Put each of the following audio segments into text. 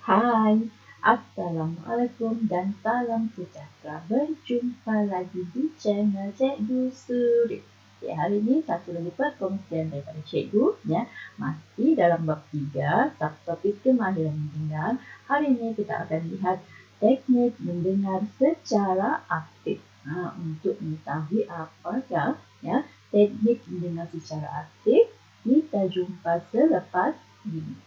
Hai, Assalamualaikum dan salam sejahtera. Berjumpa lagi di channel Cikgu Suri. Okay, hari ini satu lagi perkongsian daripada Cikgu, ya, masih dalam bab 3, subtopik kemahiran mendengar. Hari ini kita akan lihat teknik mendengar secara aktif. Untuk mengetahui apakah, ya, teknik mendengar secara aktif, kita jumpa selepas ini.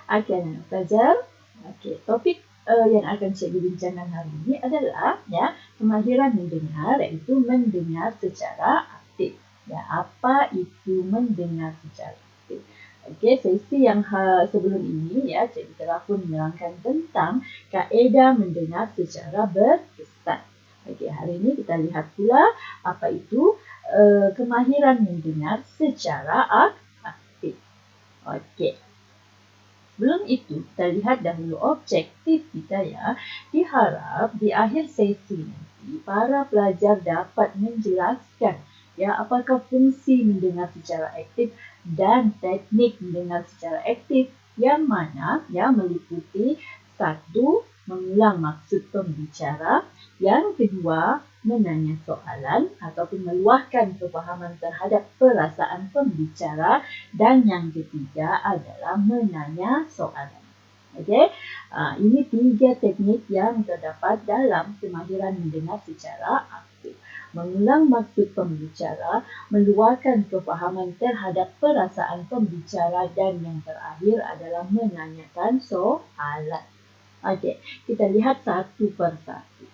Okey, anak pelajar. Okey, topik yang akan cikgu bincangkan hari ini adalah, ya, kemahiran mendengar, iaitu mendengar secara aktif. Ya, apa itu mendengar secara aktif? Okey, sesi yang sebelum ini, ya, cikgu telah pun menerangkan tentang kaedah mendengar secara berkesan. Okey, hari ini kita lihat pula apa itu kemahiran mendengar secara aktif. Okey. Sebelum itu, kita lihat dahulu objektif kita, ya. Diharap di akhir sesi nanti, para pelajar dapat menjelaskan, ya, apakah fungsi mendengar secara aktif dan teknik mendengar secara aktif yang mana, ya, meliputi 1. Mengulang maksud pembicara. Yang kedua, menanya soalan ataupun meluahkan kefahaman terhadap perasaan pembicara. Dan yang ketiga adalah menanya soalan. Okey, ini 3 teknik yang terdapat dalam kemahiran mendengar secara aktif. Mengulang maksud pembicara, meluahkan kefahaman terhadap perasaan pembicara, dan yang terakhir adalah menanyakan soalan. Okey, kita lihat satu persatu.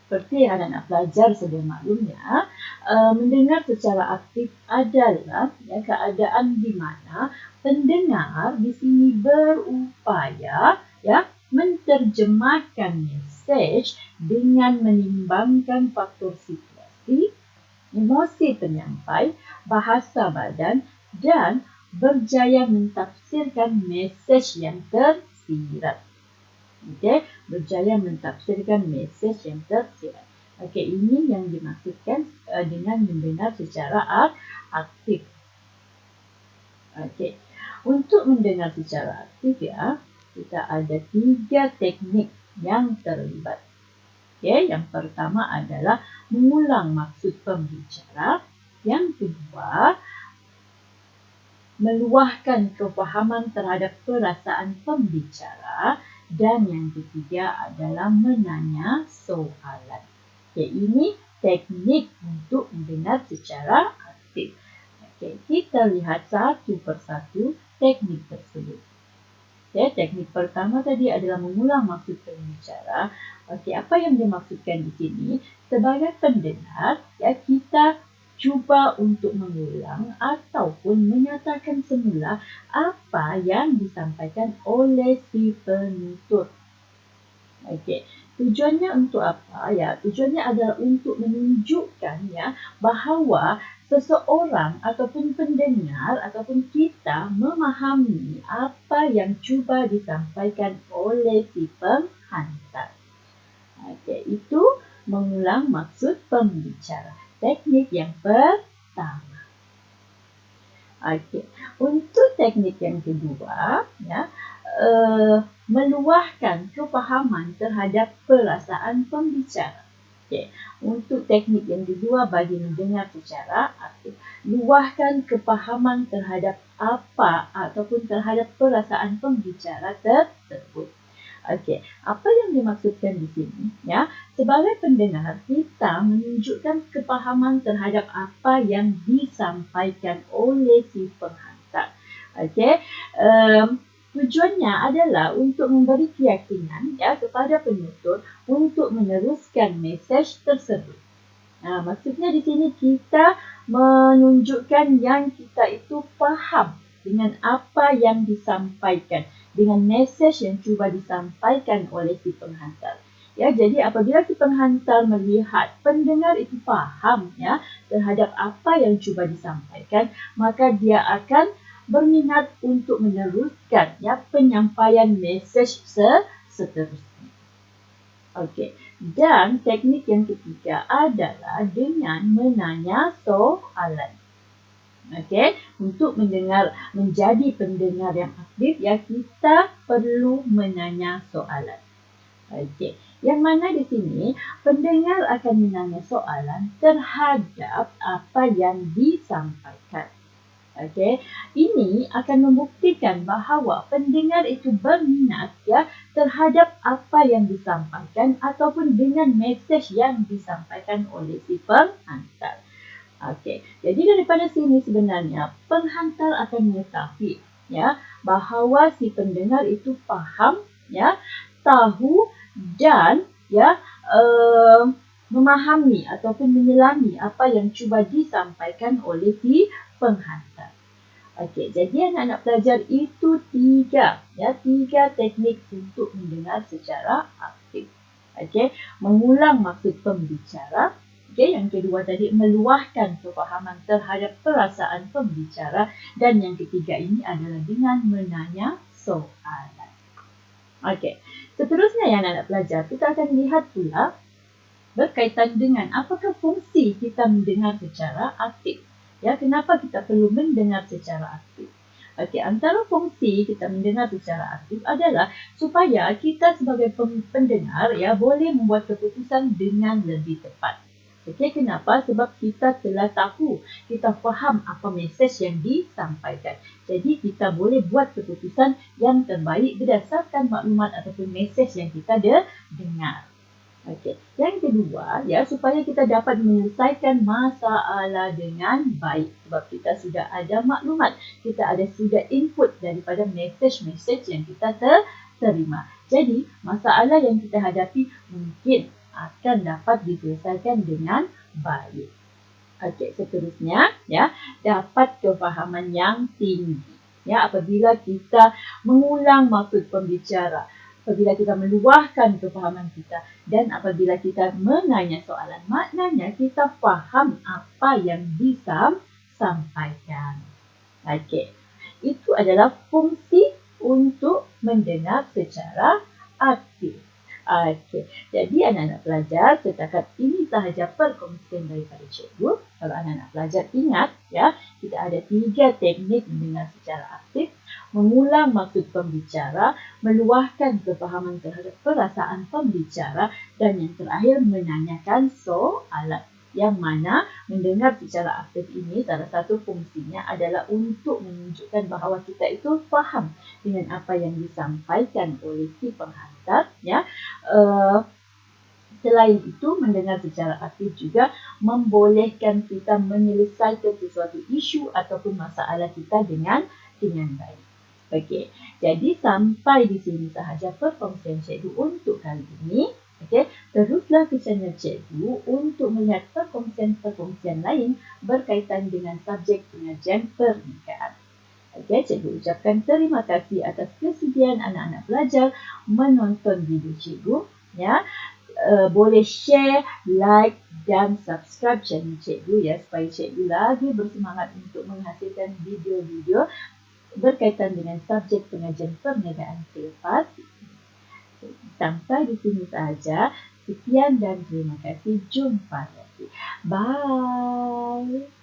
Seperti yang anak-anak pelajar sedia maklumnya, mendengar secara aktif adalah, ya, keadaan di mana pendengar di sini berupaya, ya, menterjemahkan mesej dengan menimbangkan faktor situasi, emosi penyampai, bahasa badan, dan berjaya mentafsirkan mesej yang tersirat. Okey, berjaya mentafsirkan mesej yang tersirat. Okey, ini yang dimaksudkan dengan mendengar secara aktif. Okey, untuk mendengar secara aktif, ya, kita ada 3 teknik yang terlibat. Okey, yang pertama adalah mengulang maksud pembicara. Yang kedua, meluahkan kefahaman terhadap perasaan pembicara. Dan yang ketiga adalah menanya soalan. Okay, ini teknik untuk mendengar secara aktif. Okay, kita lihat satu persatu teknik tersebut. Okay, teknik pertama tadi adalah mengulang maksud pembicara. Okay, apa yang dimaksudkan di sini? Sebagai pendengar, ya, kita cuba untuk mengulang ataupun menyatakan semula apa yang disampaikan oleh si penutur. Okey, tujuannya untuk apa? Ya, tujuannya adalah untuk menunjukkan, ya, bahawa seseorang ataupun pendengar ataupun kita memahami apa yang cuba disampaikan oleh si penghantar. Okey, itu mengulang maksud pembicara. Teknik yang pertama. Okey, untuk teknik yang kedua, ya, meluahkan kefahaman terhadap perasaan pembicara. Okay. Untuk teknik yang kedua bagi mendengar secara aktif, luahkan kefahaman terhadap apa ataupun terhadap perasaan pembicara tersebut. Okey, apa yang dimaksudkan di sini, ya? Sebagai pendengar, kita menunjukkan kefahaman terhadap apa yang disampaikan oleh si penghantar. Okey, tujuannya adalah untuk memberi keyakinan, ya, kepada penutur untuk meneruskan mesej tersebut. Maksudnya di sini kita menunjukkan yang kita itu faham dengan apa yang disampaikan, dengan mesej yang cuba disampaikan oleh si penghantar. Ya, jadi apabila si penghantar melihat pendengar itu faham ya terhadap apa yang cuba disampaikan, maka dia akan berminat untuk meneruskan ya penyampaian mesej seterusnya. Okey. Dan teknik yang ketiga adalah dengan menanya soalan. Okey, untuk menjadi pendengar yang aktif ya kita perlu menanya soalan. Okey. Yang mana di sini pendengar akan menanya soalan terhadap apa yang disampaikan. Okey, ini akan membuktikan bahawa pendengar itu berminat ya terhadap apa yang disampaikan ataupun dengan mesej yang disampaikan oleh si penghantar. Okey, jadi daripada sini sebenarnya penghantar akan mengetahui ya bahawa si pendengar itu faham ya, tahu dan ya memahami ataupun menyelami apa yang cuba disampaikan oleh si penghantar. Okey, jadi anak-anak pelajar itu tiga teknik untuk mendengar secara aktif. Okey, mengulang maksud pembicara. Okey, yang kedua tadi meluahkan kefahaman terhadap perasaan pembicara dan yang ketiga ini adalah dengan menanya soalan. Okey, seterusnya yang anak-anak pelajar, kita akan lihat pula berkaitan dengan apakah fungsi kita mendengar secara aktif. Ya, kenapa kita perlu mendengar secara aktif? Okey, antara fungsi kita mendengar secara aktif adalah supaya kita sebagai pendengar ya boleh membuat keputusan dengan lebih tepat. Okey, kenapa? Sebab kita telah tahu, kita faham apa mesej yang disampaikan. Jadi kita boleh buat keputusan yang terbaik berdasarkan maklumat ataupun mesej yang kita dengar. Okey. Yang kedua, ya supaya kita dapat menyelesaikan masalah dengan baik sebab kita sudah ada maklumat, kita sudah input daripada mesej-mesej yang kita terima. Jadi, masalah yang kita hadapi mungkin akan dapat diselesaikan dengan baik. Okey, seterusnya ya, dapat kefahaman yang tinggi. Ya, apabila kita mengulang maksud pembicara, apabila kita meluahkan kefahaman kita dan apabila kita menanya soalan, maknanya kita faham apa yang disampaikan. Okey. Itu adalah fungsi untuk mendengar secara aktif. Okey. Jadi anak-anak pelajar, setakat ini sahaja perkongsian daripada cikgu. Kalau anak-anak pelajar ingat ya, kita ada 3 teknik mendengar secara aktif. Mengulang maksud pembicara, meluahkan kefahaman terhadap perasaan pembicara dan yang terakhir menanyakan soalan. Yang mana mendengar secara aktif ini salah satu fungsinya adalah untuk menunjukkan bahawa kita itu faham dengan apa yang disampaikan oleh si penghantar ya. Selain itu, mendengar secara aktif juga membolehkan kita menyelesaikan sesuatu isu ataupun masalah kita dengan baik. Okey, jadi sampai di sini sahaja perkongsian cikgu untuk kali ini. Okey, teruslah ke channel cikgu untuk melihat perkongsian-perkongsian lain berkaitan dengan subjek pengajian pernikahan. Okey, cikgu ucapkan terima kasih atas kesediaan anak-anak pelajar menonton video cikgu. Ya, boleh share, like dan subscribe channel cikgu ya supaya cikgu lagi bersemangat untuk menghasilkan video-video berkaitan dengan subjek pengajian perniagaan selepas. Sampai di sini sahaja. Sekian dan terima kasih. Jumpa lagi. Bye.